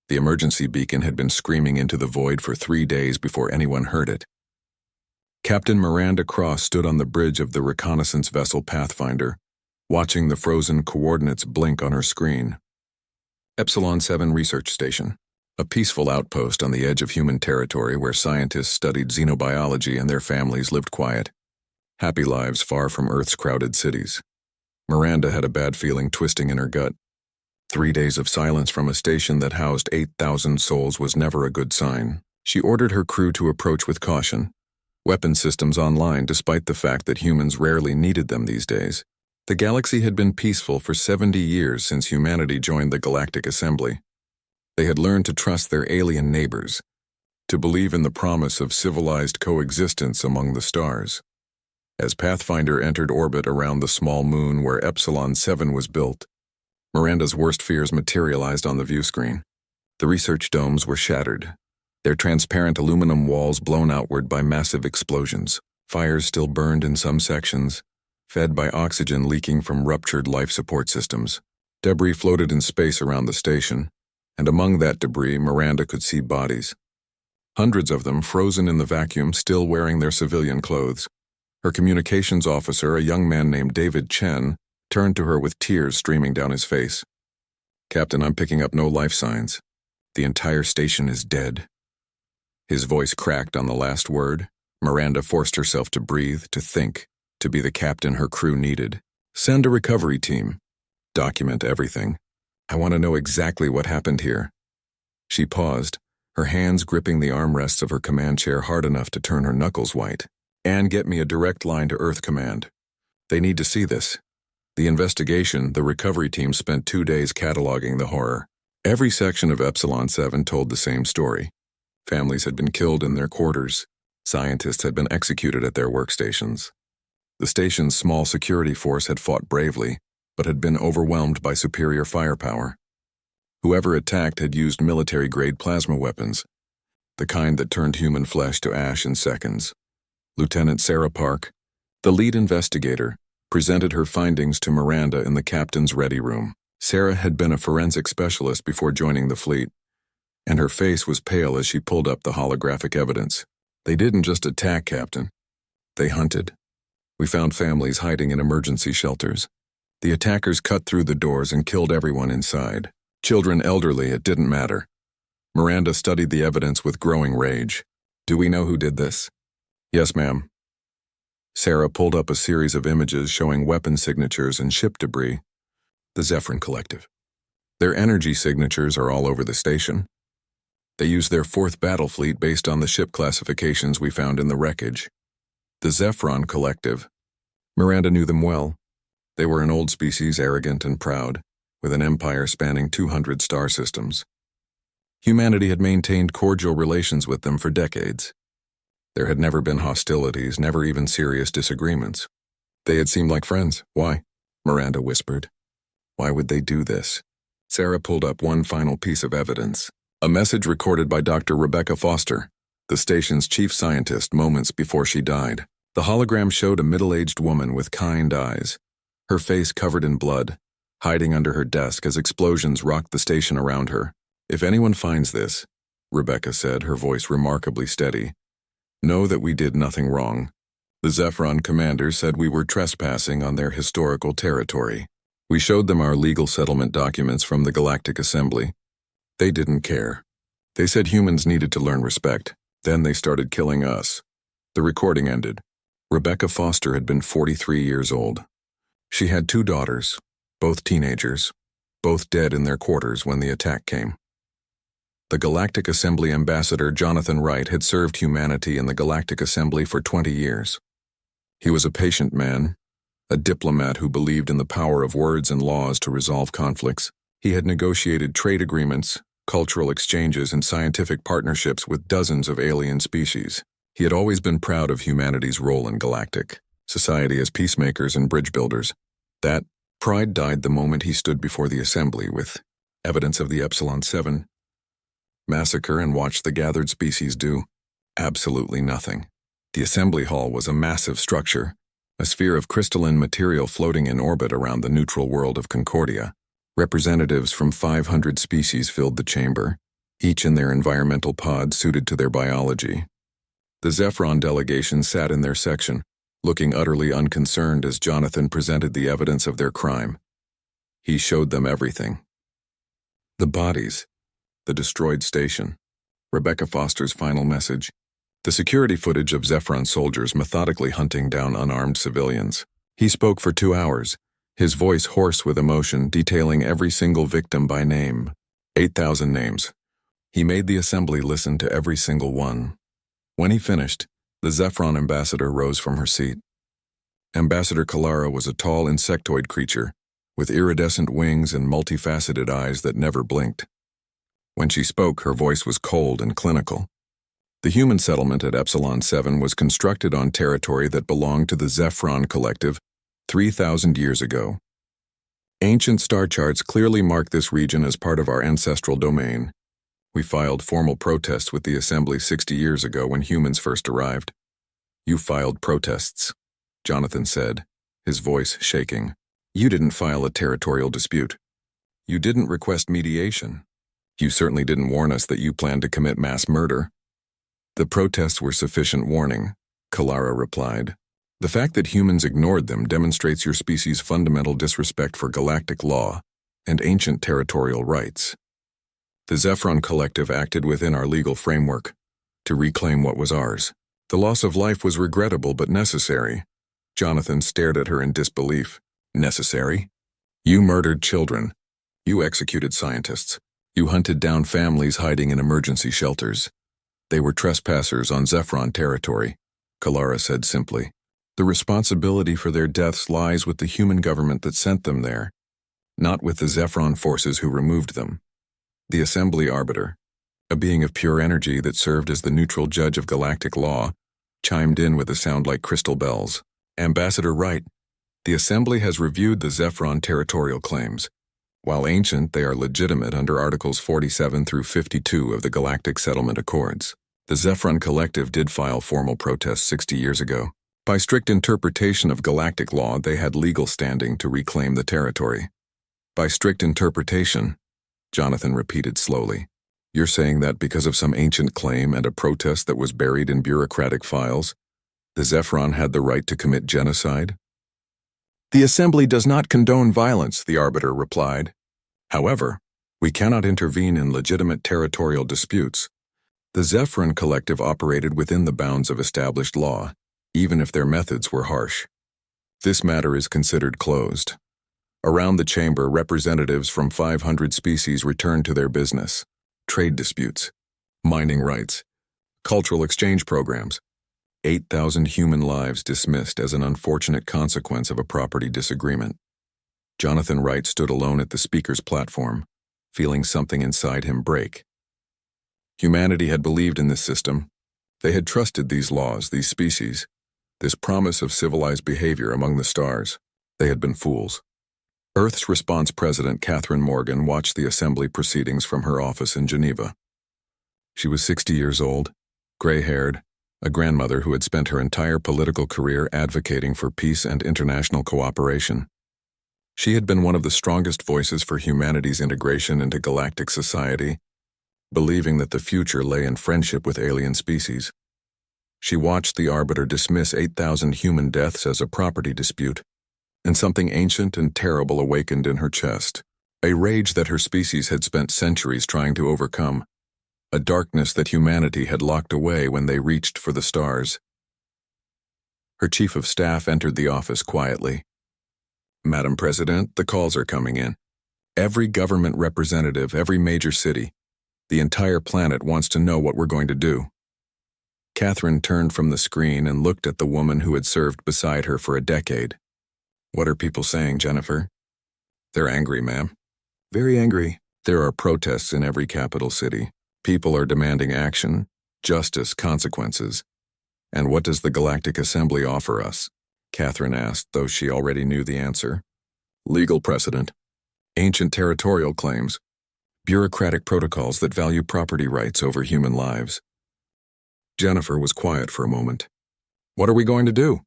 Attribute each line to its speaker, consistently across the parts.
Speaker 1: The emergency beacon had been screaming into the void for 3 days before anyone heard it. Captain Miranda Cross stood on the bridge of the reconnaissance vessel Pathfinder, watching the frozen coordinates blink on her screen. Epsilon 7 Research Station, a peaceful outpost on the edge of human territory where scientists studied xenobiology and their families lived quiet, happy lives far from Earth's crowded cities. Miranda had a bad feeling twisting in her gut. 3 days of silence from a station that housed 8,000 souls was never a good sign. She ordered her crew to approach with caution, weapon systems online despite the fact that humans rarely needed them these days. The galaxy had been peaceful for 70 years since humanity joined the Galactic Assembly. They had learned to trust their alien neighbors, to believe in the promise of civilized coexistence among the stars. As Pathfinder entered orbit around the small moon where Epsilon 7 was built, Miranda's worst fears materialized on the view screen. The research domes were shattered, their transparent aluminum walls blown outward by massive explosions. Fires still burned in some sections, fed by oxygen leaking from ruptured life support systems. Debris floated in space around the station, and among that debris Miranda could see bodies. Hundreds of them frozen in the vacuum, still wearing their civilian clothes. Her communications officer, a young man named David Chen, turned to her with tears streaming down his face. "Captain, I'm picking up no life signs. The entire station is dead." His voice cracked on the last word. Miranda forced herself to breathe, to think, to be the captain her crew needed. "Send a recovery team. Document everything. I want to know exactly what happened here." She paused, her hands gripping the armrests of her command chair hard enough to turn her knuckles white. "And get me a direct line to Earth Command. They need to see this." The investigation, the recovery team spent 2 days cataloging the horror. Every section of Epsilon 7 told the same story. Families had been killed in their quarters. Scientists had been executed at their workstations. The station's small security force had fought bravely, but had been overwhelmed by superior firepower. Whoever attacked had used military-grade plasma weapons, the kind that turned human flesh to ash in seconds. Lieutenant Sarah Park, the lead investigator, presented her findings to Miranda in the captain's ready room. Sarah had been a forensic specialist before joining the fleet, and her face was pale as she pulled up the holographic evidence. "They didn't just attack, Captain. They hunted. We found families hiding in emergency shelters. The attackers cut through the doors and killed everyone inside. Children, elderly, it didn't matter." Miranda studied the evidence with growing rage. "Do we know who did this?" "Yes, ma'am." Sarah pulled up a series of images showing weapon signatures and ship debris. "The Zephyr Collective. Their energy signatures are all over the station. They use their 4th battle fleet based on the ship classifications we found in the wreckage. The Zephyr Collective." Miranda knew them well. They were an old species, arrogant and proud, with an empire spanning 200 star systems. Humanity had maintained cordial relations with them for decades. There had never been hostilities, never even serious disagreements. They had seemed like friends. "Why?" Miranda whispered. "Why would they do this?" Sarah pulled up one final piece of evidence. A message recorded by Dr. Rebecca Foster, the station's chief scientist, moments before she died. The hologram showed a middle-aged woman with kind eyes, her face covered in blood, hiding under her desk as explosions rocked the station around her. "If anyone finds this," Rebecca said, her voice remarkably steady, "know that we did nothing wrong. The Zephyr commander said we were trespassing on their historical territory. We showed them our legal settlement documents from the Galactic Assembly. They didn't care. They said humans needed to learn respect. Then they started killing us." The recording ended. Rebecca Foster had been 43 years old. She had 2 daughters, both teenagers, both dead in their quarters when the attack came. The Galactic Assembly ambassador Jonathan Wright had served humanity in the Galactic Assembly for 20 years. He was a patient man, a diplomat who believed in the power of words and laws to resolve conflicts. He had negotiated trade agreements, cultural exchanges, and scientific partnerships with dozens of alien species. He had always been proud of humanity's role in Galactic society as peacemakers and bridge builders. That pride died the moment he stood before the Assembly with evidence of the Epsilon 7 Massacre and watched the gathered species do absolutely nothing. The assembly hall was a massive structure, a sphere of crystalline material floating in orbit around the neutral world of Concordia. Representatives from 500 species filled the chamber, each in their environmental pod suited to their biology. The Zephron delegation sat in their section, looking utterly unconcerned as Jonathan presented the evidence of their crime. He showed them everything. The bodies, the destroyed station, Rebecca Foster's final message, the security footage of Zephron soldiers methodically hunting down unarmed civilians. He spoke for 2 hours, his voice hoarse with emotion, detailing every single victim by name. 8,000 names. He made the assembly listen to every single one. When he finished, the Zephron ambassador rose from her seat. Ambassador Kalara was a tall insectoid creature, with iridescent wings and multifaceted eyes that never blinked. When she spoke, her voice was cold and clinical. The human settlement at Epsilon 7 was constructed on territory that belonged to the Zephron Collective 3,000 years ago. Ancient star charts clearly mark this region as part of our ancestral domain. We filed formal protests with the Assembly 60 years ago when humans first arrived. You filed protests, Jonathan said, his voice shaking. You didn't file a territorial dispute. You didn't request mediation. You certainly didn't warn us that you planned to commit mass murder. The protests were sufficient warning, Kalara replied. The fact that humans ignored them demonstrates your species' fundamental disrespect for galactic law and ancient territorial rights. The Zephron Collective acted within our legal framework to reclaim what was ours. The loss of life was regrettable but necessary. Jonathan stared at her in disbelief. Necessary? You murdered children. You executed scientists. You hunted down families hiding in emergency shelters. They were trespassers on Zephron territory, Kalara said simply. The responsibility for their deaths lies with the human government that sent them there, not with the Zephron forces who removed them. The Assembly Arbiter, a being of pure energy that served as the neutral judge of galactic law, chimed in with a sound like crystal bells. Ambassador Wright, the Assembly has reviewed the Zephron territorial claims. While ancient, they are legitimate under Articles 47 through 52 of the Galactic Settlement Accords. The Zephron Collective did file formal protests 60 years ago. By strict interpretation of galactic law, they had legal standing to reclaim the territory. By strict interpretation, Jonathan repeated slowly. You're saying that because of some ancient claim and a protest that was buried in bureaucratic files, the Zephron had the right to commit genocide? The Assembly does not condone violence, the Arbiter replied. However, we cannot intervene in legitimate territorial disputes. The Zephron Collective operated within the bounds of established law, even if their methods were harsh. This matter is considered closed. Around the chamber, representatives from 500 species returned to their business. Trade disputes, mining rights, cultural exchange programs. 8,000 human lives dismissed as an unfortunate consequence of a property disagreement. Jonathan Wright stood alone at the speaker's platform, feeling something inside him break. Humanity had believed in this system. They had trusted these laws, these species, this promise of civilized behavior among the stars. They had been fools. Earth's response president, Catherine Morgan, watched the assembly proceedings from her office in Geneva. She was 60 years old, gray-haired, a grandmother who had spent her entire political career advocating for peace and international cooperation. She had been one of the strongest voices for humanity's integration into galactic society, believing that the future lay in friendship with alien species. She watched the Arbiter dismiss 8,000 human deaths as a property dispute, and something ancient and terrible awakened in her chest, a rage that her species had spent centuries trying to overcome, a darkness that humanity had locked away when they reached for the stars. Her chief of staff entered the office quietly. Madam President, the calls are coming in. Every government representative, every major city, the entire planet wants to know what we're going to do. Catherine turned from the screen and looked at the woman who had served beside her for a decade. What are people saying, Jennifer? They're angry, ma'am. Very angry. There are protests in every capital city. People are demanding action, justice, consequences. And what does the Galactic Assembly offer us? Catherine asked, though she already knew the answer. Legal precedent, ancient territorial claims, bureaucratic protocols that value property rights over human lives. Jennifer was quiet for a moment. What are we going to do?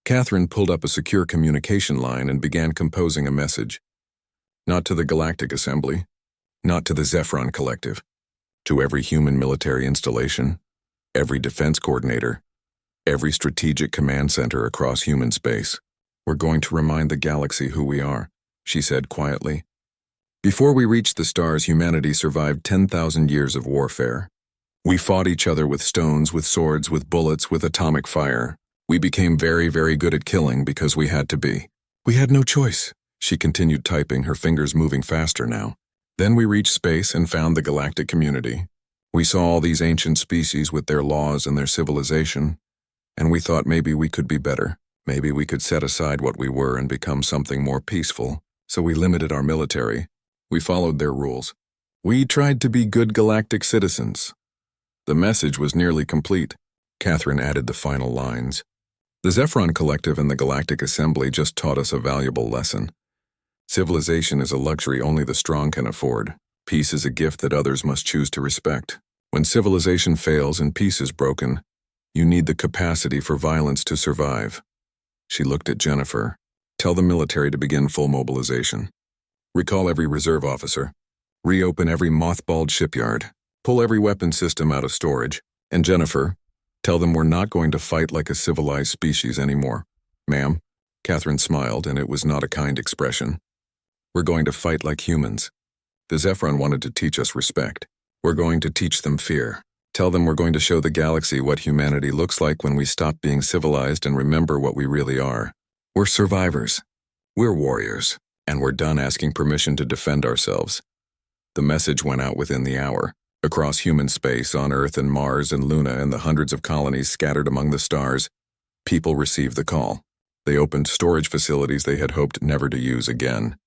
Speaker 1: Catherine pulled up a secure communication line and began composing a message. Not to the Galactic Assembly, not to the Zephron Collective. to every human military installation, every defense coordinator, every strategic command center across human space. "We're going to remind the galaxy who we are," she said quietly. "Before we reached the stars, humanity survived 10,000 years of warfare. We fought each other with stones, with swords, with bullets, with atomic fire. We became very, very good at killing because we had to be. We had no choice," she continued typing, her fingers moving faster now. "Then we reached space and found the galactic community. We saw all these ancient species with their laws and their civilization, and we thought maybe we could be better. Maybe we could set aside what we were and become something more peaceful. So we limited our military. We followed their rules. We tried to be good galactic citizens." The message was nearly complete. Catherine added the final lines. "The Zephron Collective and the Galactic Assembly just taught us a valuable lesson. Civilization is a luxury only the strong can afford. Peace is a gift that others must choose to respect. When civilization fails and peace is broken, you need the capacity for violence to survive." She looked at Jennifer. "Tell the military to begin full mobilization. Recall every reserve officer. Reopen every mothballed shipyard. Pull every weapon system out of storage. And Jennifer, tell them we're not going to fight like a civilized species anymore." "Ma'am," Catherine smiled, and it was not a kind expression. "We're going to fight like humans. The Zephron wanted to teach us respect. We're going to teach them fear. Tell them we're going to show the galaxy what humanity looks like when we stop being civilized and remember what we really are. We're survivors. We're warriors. And we're done asking permission to defend ourselves." The message went out within the hour. Across human space, on Earth and Mars and Luna and the hundreds of colonies scattered among the stars, people received the call. They opened storage facilities they had hoped never to use again.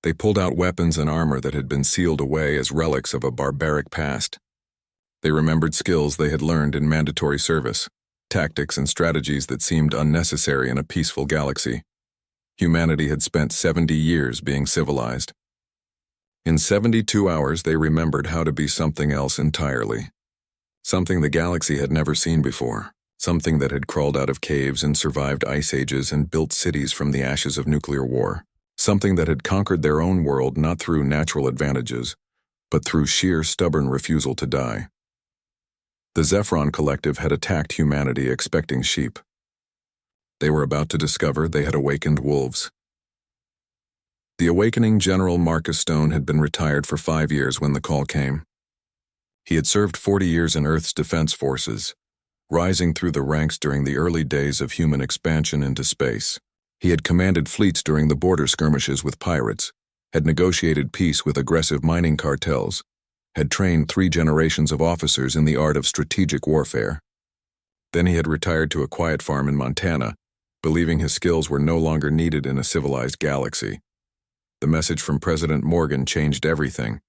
Speaker 1: They pulled out weapons and armor that had been sealed away as relics of a barbaric past. They remembered skills they had learned in mandatory service, tactics and strategies that seemed unnecessary in a peaceful galaxy. Humanity had spent 70 years being civilized. In 72 hours, they remembered how to be something else entirely. Something the galaxy had never seen before. Something that had crawled out of caves and survived ice ages and built cities from the ashes of nuclear war. Something that had conquered their own world not through natural advantages, but through sheer stubborn refusal to die. The Zephron Collective had attacked humanity expecting sheep. They were about to discover they had awakened wolves. The awakening General Marcus Stone had been retired for 5 years when the call came. He had served 40 years in Earth's defense forces, rising through the ranks during the early days of human expansion into space. He had commanded fleets during the border skirmishes with pirates, had negotiated peace with aggressive mining cartels, had trained 3 generations of officers in the art of strategic warfare. Then he had retired to a quiet farm in Montana, believing his skills were no longer needed in a civilized galaxy. The message from President Morgan changed everything.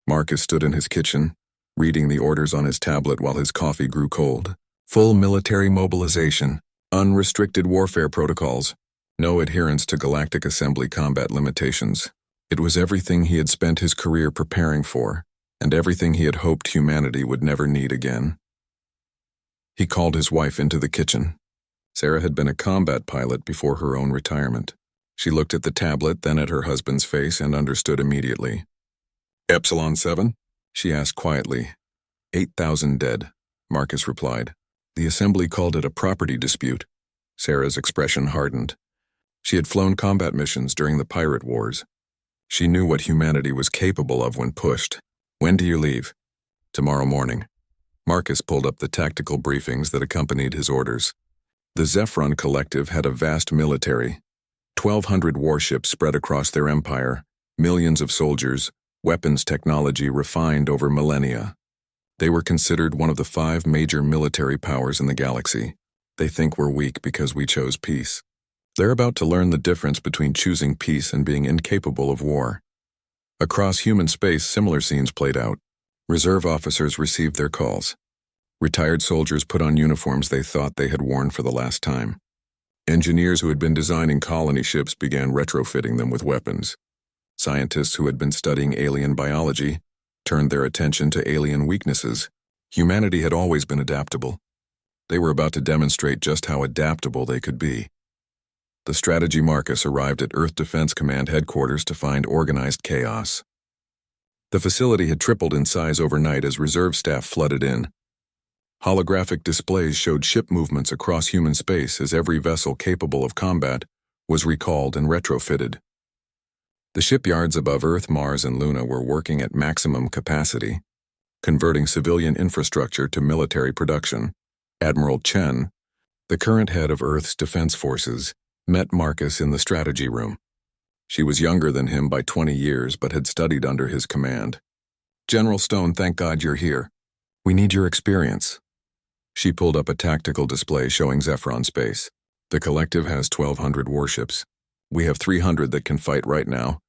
Speaker 1: Marcus stood in his kitchen, reading the orders on his tablet while his coffee grew cold. Full military mobilization, unrestricted warfare protocols, no adherence to Galactic Assembly combat limitations. It was everything he had spent his career preparing for, and everything he had hoped humanity would never need again. He called his wife into the kitchen. Sarah had been a combat pilot before her own retirement. She looked at the tablet, then at her husband's face, and understood immediately. "Epsilon 7? She asked quietly. 8,000 dead, Marcus replied. The assembly called it a property dispute. Sarah's expression hardened. She had flown combat missions during the pirate wars. She knew what humanity was capable of when pushed. "When do you leave?" "Tomorrow morning." Marcus pulled up the tactical briefings that accompanied his orders. The Zephron Collective had a vast military. 1,200 warships spread across their empire, millions of soldiers, weapons technology refined over millennia. They were considered one of the 5 major military powers in the galaxy. They think we're weak because we chose peace. They're about to learn the difference between choosing peace and being incapable of war. Across human space, similar scenes played out. Reserve officers received their calls. Retired soldiers put on uniforms they thought they had worn for the last time. Engineers who had been designing colony ships began retrofitting them with weapons. Scientists who had been studying alien biology turned their attention to alien weaknesses. Humanity had always been adaptable. They were about to demonstrate just how adaptable they could be. The strategy Marcus arrived at Earth Defense Command headquarters to find organized chaos. The facility had tripled in size overnight as reserve staff flooded in. Holographic displays showed ship movements across human space as every vessel capable of combat was recalled and retrofitted. The shipyards above Earth, Mars, and Luna were working at maximum capacity, converting civilian infrastructure to military production. Admiral Chen, the current head of Earth's defense forces, met Marcus in the strategy room. She was younger than him by 20 years but had studied under his command. "General Stone, thank God you're here. We need your experience." She pulled up a tactical display showing Zephron space. "The collective has 1,200 warships. We have 300 that can fight right now,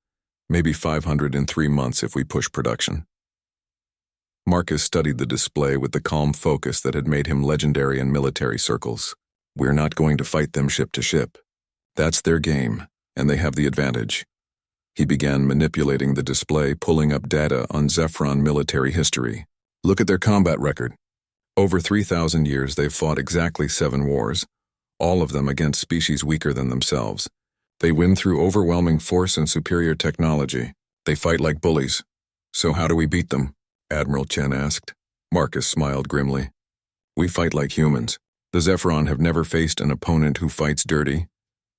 Speaker 1: maybe 500 in 3 months if we push production." Marcus studied the display with the calm focus that had made him legendary in military circles. "We're not going to fight them ship to ship. That's their game, and they have the advantage." He began manipulating the display, pulling up data on Zephron military history. "Look at their combat record. Over 3,000 years they've fought exactly 7 wars, all of them against species weaker than themselves. They win through overwhelming force and superior technology. They fight like bullies. So how do we beat them?" Admiral Chen asked. Marcus smiled grimly. "We fight like humans. The Zephron have never faced an opponent who fights dirty,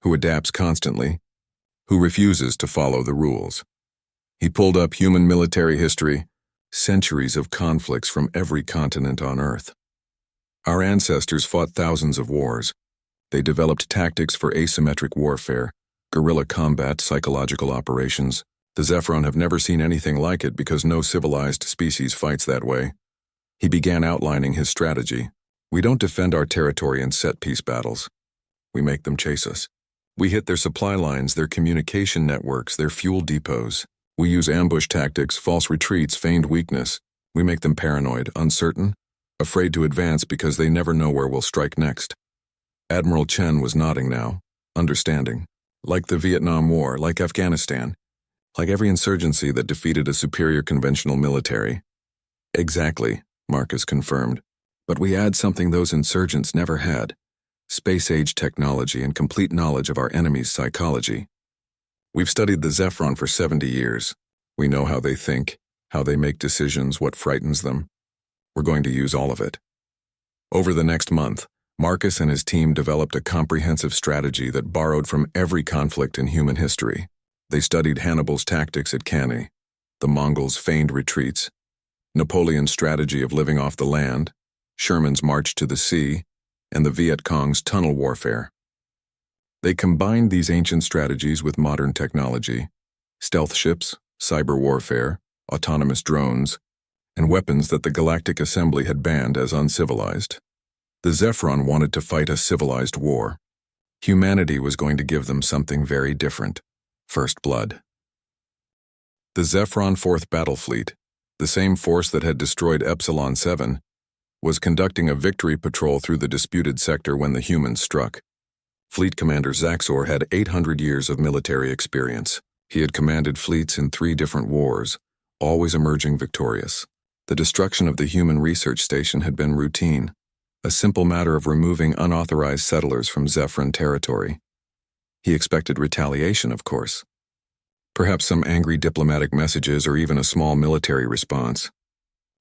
Speaker 1: who adapts constantly, who refuses to follow the rules." He pulled up human military history, centuries of conflicts from every continent on Earth. "Our ancestors fought thousands of wars. They developed tactics for asymmetric warfare, guerrilla combat, psychological operations. The Zephron have never seen anything like it because no civilized species fights that way." He began outlining his strategy. "We don't defend our territory in set-piece battles. We make them chase us. We hit their supply lines, their communication networks, their fuel depots. We use ambush tactics, false retreats, feigned weakness. We make them paranoid, uncertain, afraid to advance because they never know where we'll strike next." Admiral Chen was nodding now, understanding. "Like the Vietnam War, like Afghanistan, like every insurgency that defeated a superior conventional military." "Exactly," Marcus confirmed. "But we add something those insurgents never had: space-age technology and complete knowledge of our enemy's psychology. We've studied the Zephron for 70 years. We know how they think, how they make decisions, what frightens them. We're going to use all of it." Over the next month, Marcus and his team developed a comprehensive strategy that borrowed from every conflict in human history. They studied Hannibal's tactics at Cannae, the Mongols' feigned retreats, Napoleon's strategy of living off the land, Sherman's march to the sea, and the Viet Cong's tunnel warfare. They combined these ancient strategies with modern technology: stealth ships, cyber warfare, autonomous drones, and weapons that the Galactic Assembly had banned as uncivilized. The Zephron wanted to fight a civilized war. Humanity was going to give them something very different: first blood. The Zephron 4th Battle Fleet, the same force that had destroyed Epsilon 7, was conducting a victory patrol through the disputed sector when the humans struck. Fleet Commander Zaxor had 800 years of military experience. He had commanded fleets in 3 different wars, always emerging victorious. The destruction of the human research station had been routine, a simple matter of removing unauthorized settlers from Zephron territory. He expected retaliation, of course. Perhaps some angry diplomatic messages or even a small military response.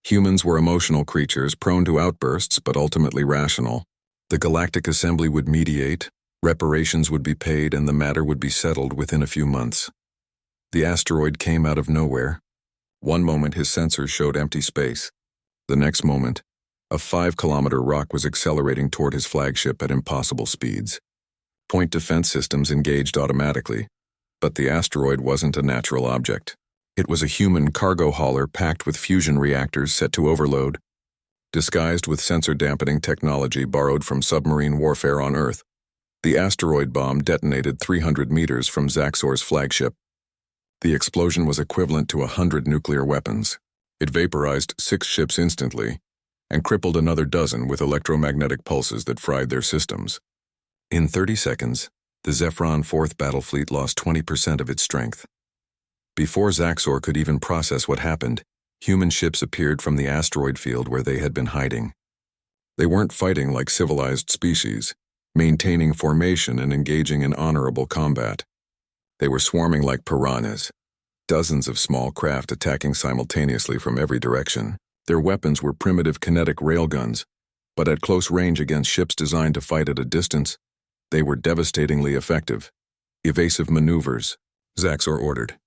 Speaker 1: Humans were emotional creatures, prone to outbursts but ultimately rational. The Galactic Assembly would mediate, reparations would be paid, and the matter would be settled within a few months. The asteroid came out of nowhere. One moment his sensors showed empty space. The next moment, a 5-kilometer rock was accelerating toward his flagship at impossible speeds. Point defense systems engaged automatically, but the asteroid wasn't a natural object. It was a human cargo hauler packed with fusion reactors set to overload, disguised with sensor-dampening technology borrowed from submarine warfare on Earth. The asteroid bomb detonated 300 meters from Zaxor's flagship. The explosion was equivalent to 100 nuclear weapons. It vaporized 6 ships instantly and crippled another dozen with electromagnetic pulses that fried their systems. In 30 seconds, the Zephron 4th Battle Fleet lost 20% of its strength. Before Zaxor could even process what happened, human ships appeared from the asteroid field where they had been hiding. They weren't fighting like civilized species, maintaining formation and engaging in honorable combat. They were swarming like piranhas, Dozens of small craft attacking simultaneously from every direction. Their weapons were primitive kinetic railguns, but at close range against ships designed to fight at a distance, they were devastatingly effective. Evasive maneuvers, Zaxor ordered.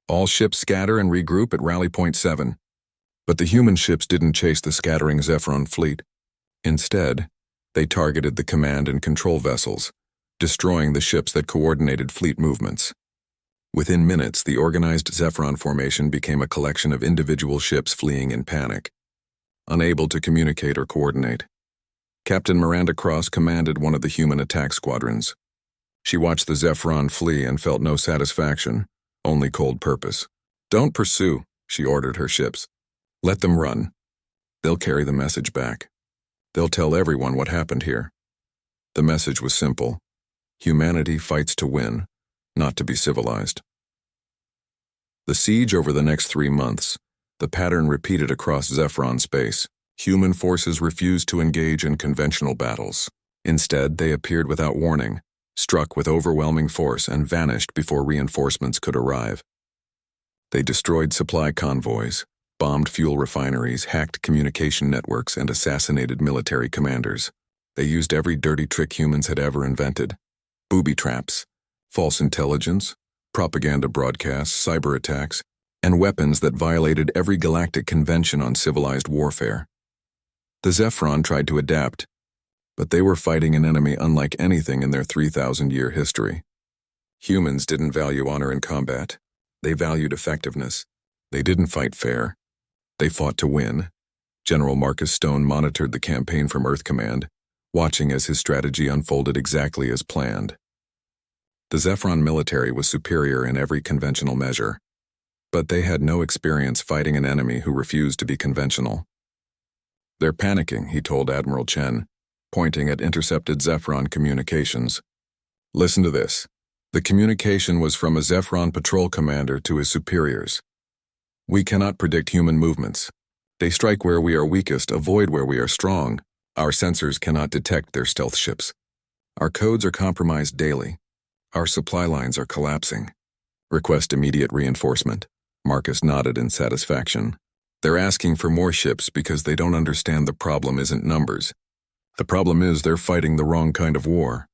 Speaker 1: All ships scatter and regroup at Rally Point 7. But the human ships didn't chase the scattering Zephyron fleet. Instead, they targeted the command and control vessels, destroying the ships that coordinated fleet movements. Within minutes, the organized Zephyron formation became a collection of individual ships fleeing in panic, unable to communicate or coordinate. Captain Miranda Cross commanded one of the human attack squadrons. She watched the Zephyron flee and felt no satisfaction, only cold purpose. "Don't pursue," she ordered her ships. "Let them run. They'll carry the message back. They'll tell everyone what happened here." The message was simple. Humanity fights to win, not to be civilized. The siege over the next 3 months, the pattern repeated across Zephyron space. Human forces refused to engage in conventional battles. Instead, they appeared without warning, struck with overwhelming force, and vanished before reinforcements could arrive. They destroyed supply convoys, bombed fuel refineries, hacked communication networks, and assassinated military commanders. They used every dirty trick humans had ever invented: booby traps, false intelligence, propaganda broadcasts, cyber attacks, and weapons that violated every galactic convention on civilized warfare. The Zephyron tried to adapt, but they were fighting an enemy unlike anything in their 3,000-year history. Humans didn't value honor in combat. They valued effectiveness. They didn't fight fair. They fought to win. General Marcus Stone monitored the campaign from Earth Command, watching as his strategy unfolded exactly as planned. The Zephyron military was superior in every conventional measure, but they had no experience fighting an enemy who refused to be conventional. "They're panicking," he told Admiral Chen, pointing at intercepted Zephyron communications. "Listen to this." The communication was from a Zephyron patrol commander to his superiors. "We cannot predict human movements. They strike where we are weakest, avoid where we are strong. Our sensors cannot detect their stealth ships. Our codes are compromised daily. Our supply lines are collapsing. Request immediate reinforcement." Marcus nodded in satisfaction. "They're asking for more ships because they don't understand the problem isn't numbers. The problem is they're fighting the wrong kind of war."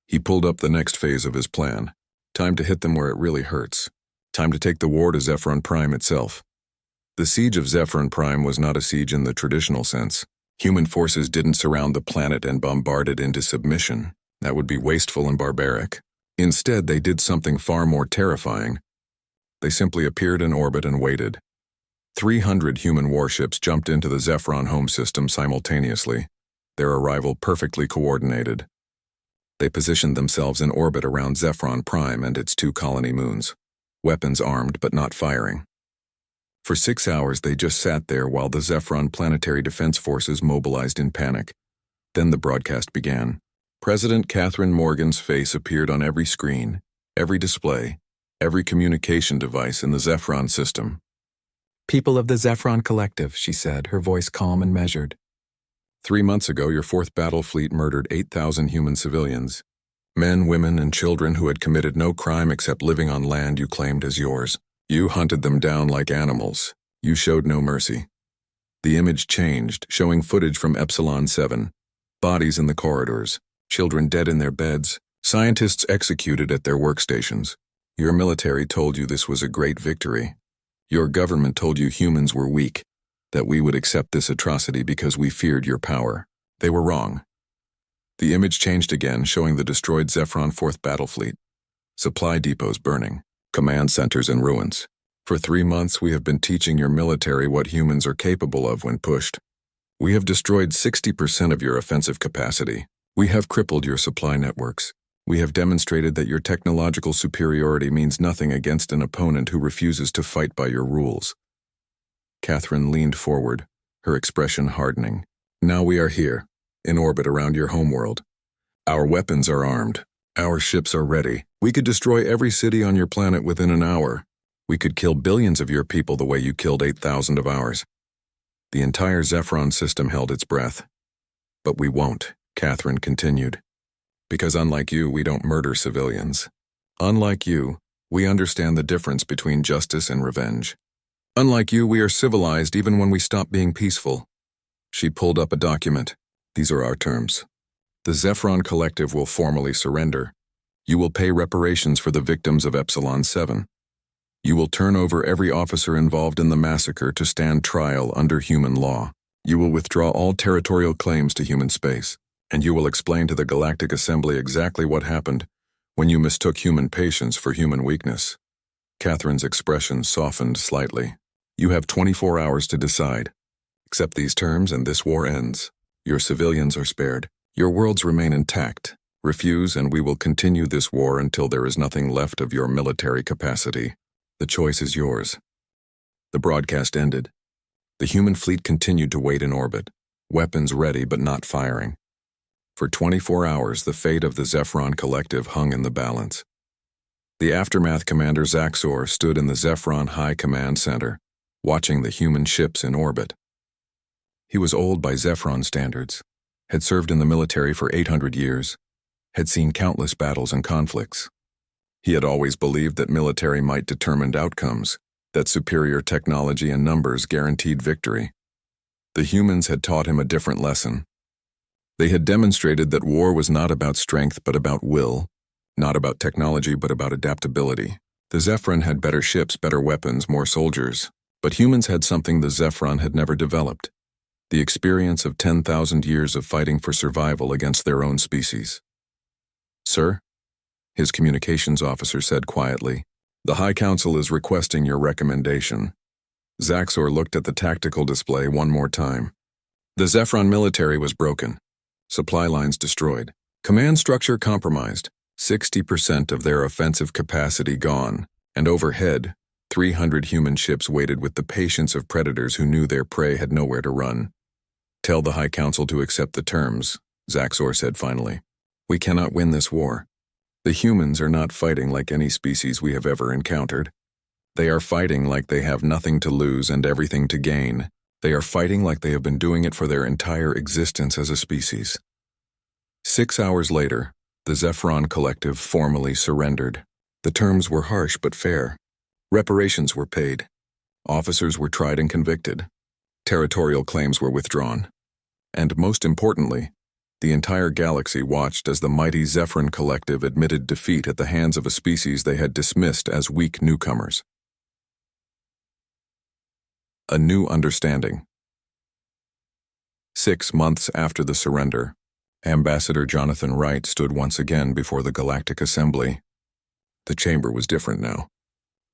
Speaker 1: He pulled up the next phase of his plan. Time to hit them where it really hurts. Time to take the war to Zephyron Prime itself. The siege of Zephyron Prime was not a siege in the traditional sense. Human forces didn't surround the planet and bombard it into submission. That would be wasteful and barbaric. Instead, they did something far more terrifying. They simply appeared in orbit and waited. 300 human warships jumped into the Zephyron home system simultaneously, their arrival perfectly coordinated. They positioned themselves in orbit around Zephyron Prime and its 2 colony moons, weapons armed but not firing. For 6 hours they just sat there while the Zephyron Planetary Defense Forces mobilized in panic. Then the broadcast began. President Catherine Morgan's face appeared on every screen, every display, every communication device in the Zephyron system.
Speaker 2: "People of the Zephyron Collective," she said, her voice calm and measured.
Speaker 1: 3 months ago, your 4th battle fleet murdered 8,000 human civilians. Men, women, and children who had committed no crime except living on land you claimed as yours. You hunted them down like animals. You showed no mercy. The image changed, showing footage from Epsilon 7. Bodies in the corridors, children dead in their beds, scientists executed at their workstations. Your military told you this was a great victory. Your government told you humans were weak, that we would accept this atrocity because we feared your power. They were wrong. The image changed again, showing the destroyed Zephyron 4th battle fleet. Supply depots burning, command centers in ruins. For 3 months we have been teaching your military what humans are capable of when pushed. We have destroyed 60% of your offensive capacity. We have crippled your supply networks. We have demonstrated that your technological superiority means nothing against an opponent who refuses to fight by your rules. Catherine leaned forward, her expression hardening. Now we are here, in orbit around your homeworld. Our weapons are armed. Our ships are ready. We could destroy every city on your planet within an hour. We could kill billions of your people the way you killed 8,000 of ours. The entire Zephyron system held its breath. But we won't, Catherine continued. Because unlike you, we don't murder civilians. Unlike you, We understand the difference between justice and revenge. Unlike you, we are civilized even when we stop being peaceful. She pulled up a document. These are our terms. The Zephron Collective will formally surrender. You will pay reparations for the victims of Epsilon 7. You will turn over every officer involved in the massacre to stand trial under human law. You will withdraw all territorial claims to human space, and you will explain to the Galactic Assembly exactly what happened when you mistook human patience for human weakness. Catherine's expression softened slightly. You have 24 hours to decide. Accept these terms and this war ends. Your civilians are spared. Your worlds remain intact. Refuse and we will continue this war until there is nothing left of your military capacity. The choice is yours. The broadcast ended. The human fleet continued to wait in orbit, weapons ready but not firing. For 24 hours, the fate of the Zephron Collective hung in the balance. The Aftermath Commander Zaxor stood in the Zephron High Command Center, watching the human ships in orbit. He was old by Zephron standards, had served in the military for 800 years, had seen countless battles and conflicts. He had always believed that military might determine outcomes, that superior technology and numbers guaranteed victory. The humans had taught him a different lesson. They had demonstrated that war was not about strength but about will, not about technology but about adaptability. The Zephron had better ships, better weapons, more soldiers, but humans had something the Zephron had never developed: the experience of 10,000 years of fighting for survival against their own species. "Sir?" his communications officer said quietly. "The High Council is requesting your recommendation." Zaxor looked at the tactical display one more time. The Zephron military was broken. Supply lines destroyed. Command structure compromised. 60% of their offensive capacity gone. And overhead, 300 human ships waited with the patience of predators who knew their prey had nowhere to run. "Tell the High Council to accept the terms," Zaxor said finally. "We cannot win this war. The humans are not fighting like any species we have ever encountered. They are fighting like they have nothing to lose and everything to gain. They are fighting like they have been doing it for their entire existence as a species." 6 hours later, the Zephron Collective formally surrendered. The terms were harsh but fair. Reparations were paid. Officers were tried and convicted. Territorial claims were withdrawn. And most importantly, the entire galaxy watched as the mighty Zephron Collective admitted defeat at the hands of a species they had dismissed as weak newcomers. A new understanding. 6 months after the surrender, Ambassador Jonathan Wright stood once again before the Galactic Assembly. The chamber was different now.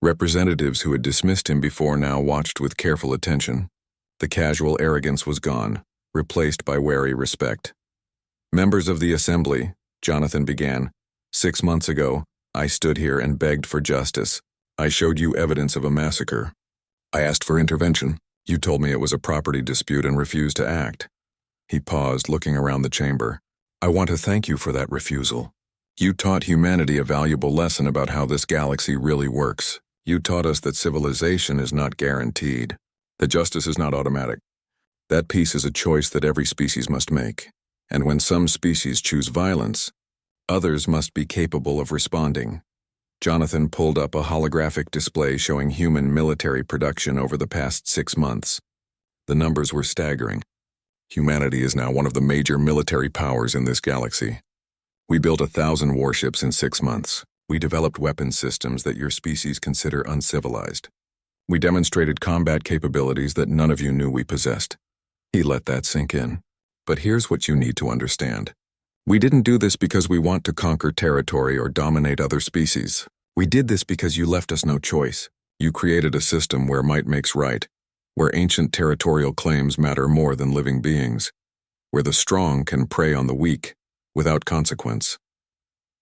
Speaker 1: Representatives who had dismissed him before now watched with careful attention. The casual arrogance was gone, replaced by wary respect. "Members of the Assembly," Jonathan began, "6 months ago, I stood here and begged for justice. I showed you evidence of a massacre. I asked for intervention. You told me it was a property dispute and refused to act." He paused, looking around the chamber. "I want to thank you for that refusal. You taught humanity a valuable lesson about how this galaxy really works. You taught us that civilization is not guaranteed, that justice is not automatic. That peace is a choice that every species must make. And when some species choose violence, others must be capable of responding." Jonathan pulled up a holographic display showing human military production over the past 6 months. The numbers were staggering. Humanity is now one of the major military powers in this galaxy. We built 1,000 warships in 6 months. We developed weapon systems that your species consider uncivilized. We demonstrated combat capabilities that none of you knew we possessed. He let that sink in. "But here's what you need to understand. We didn't do this because we want to conquer territory or dominate other species. We did this because you left us no choice. You created a system where might makes right, where ancient territorial claims matter more than living beings, where the strong can prey on the weak without consequence."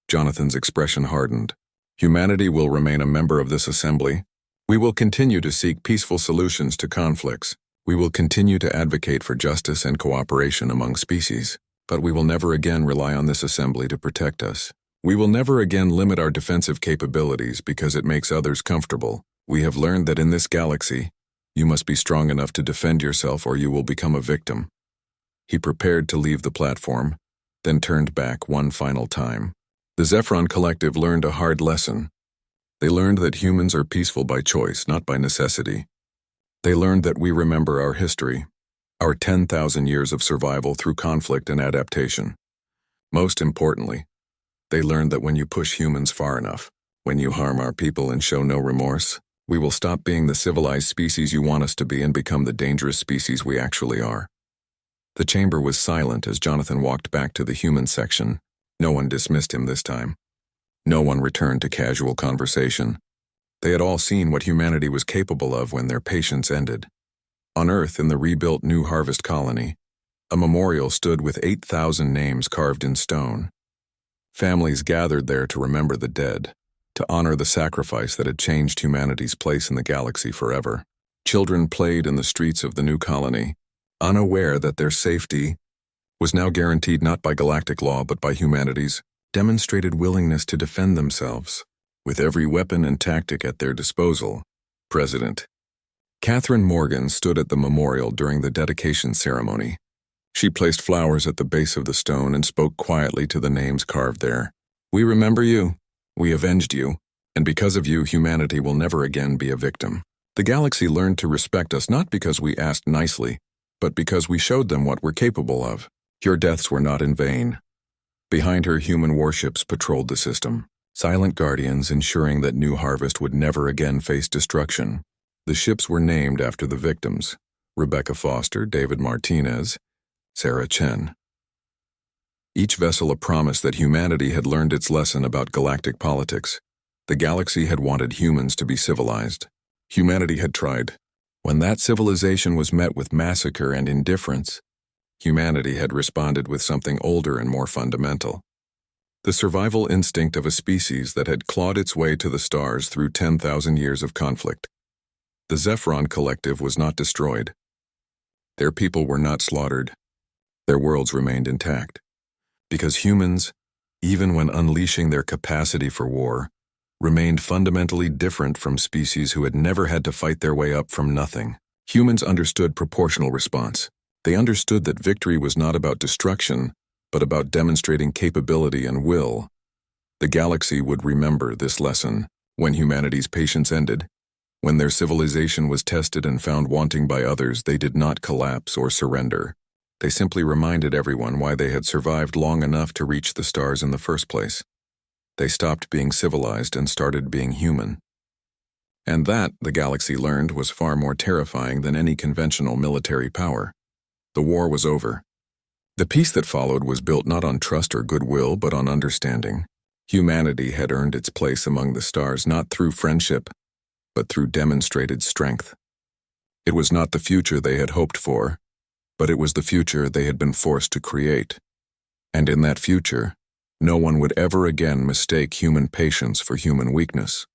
Speaker 1: Jonathan's expression hardened. "Humanity will remain a member of this assembly. We will continue to seek peaceful solutions to conflicts. We will continue to advocate for justice and cooperation among species. But we will never again rely on this assembly to protect us. We will never again limit our defensive capabilities because it makes others comfortable. We have learned that in this galaxy, you must be strong enough to defend yourself or you will become a victim." He prepared to leave the platform, then turned back one final time. The Zephron Collective learned a hard lesson. They learned that humans are peaceful by choice, not by necessity. They learned that we remember our history, our 10,000 years of survival through conflict and adaptation. Most importantly, they learned that when you push humans far enough, when you harm our people and show no remorse, we will stop being the civilized species you want us to be and become the dangerous species we actually are. The chamber was silent as Jonathan walked back to the human section. No one dismissed him this time. No one returned to casual conversation. They had all seen what humanity was capable of when their patience ended. On Earth, in the rebuilt New Harvest colony, a memorial stood with 8,000 names carved in stone. Families gathered there to remember the dead, to honor the sacrifice that had changed humanity's place in the galaxy forever. Children played in the streets of the new colony, unaware that their safety was now guaranteed not by galactic law but by humanity's demonstrated willingness to defend themselves, with every weapon and tactic at their disposal. President Catherine Morgan stood at the memorial during the dedication ceremony. She placed flowers at the base of the stone and spoke quietly to the names carved there. "We remember you. We avenged you. And because of you, humanity will never again be a victim. The galaxy learned to respect us not because we asked nicely, but because we showed them what we're capable of. Your deaths were not in vain." Behind her, human warships patrolled the system, silent guardians ensuring that New Harvest would never again face destruction. The ships were named after the victims: Rebecca Foster, David Martinez, Sarah Chen. Each vessel a promise that humanity had learned its lesson about galactic politics. The galaxy had wanted humans to be civilized. Humanity had tried. When that civilization was met with massacre and indifference, humanity had responded with something older and more fundamental. The survival instinct of a species that had clawed its way to the stars through 10,000 years of conflict. The Zefron Collective was not destroyed. Their people were not slaughtered. Their worlds remained intact. Because humans, even when unleashing their capacity for war, remained fundamentally different from species who had never had to fight their way up from nothing. Humans understood proportional response. They understood that victory was not about destruction, but about demonstrating capability and will. The galaxy would remember this lesson when humanity's patience ended. When their civilization was tested and found wanting by others, they did not collapse or surrender. They simply reminded everyone why they had survived long enough to reach the stars in the first place. They stopped being civilized and started being human. And that, the galaxy learned, was far more terrifying than any conventional military power. The war was over. The peace that followed was built not on trust or goodwill, but on understanding. Humanity had earned its place among the stars not through friendship, but through demonstrated strength. It was not the future they had hoped for, but it was the future they had been forced to create. And in that future, no one would ever again mistake human patience for human weakness.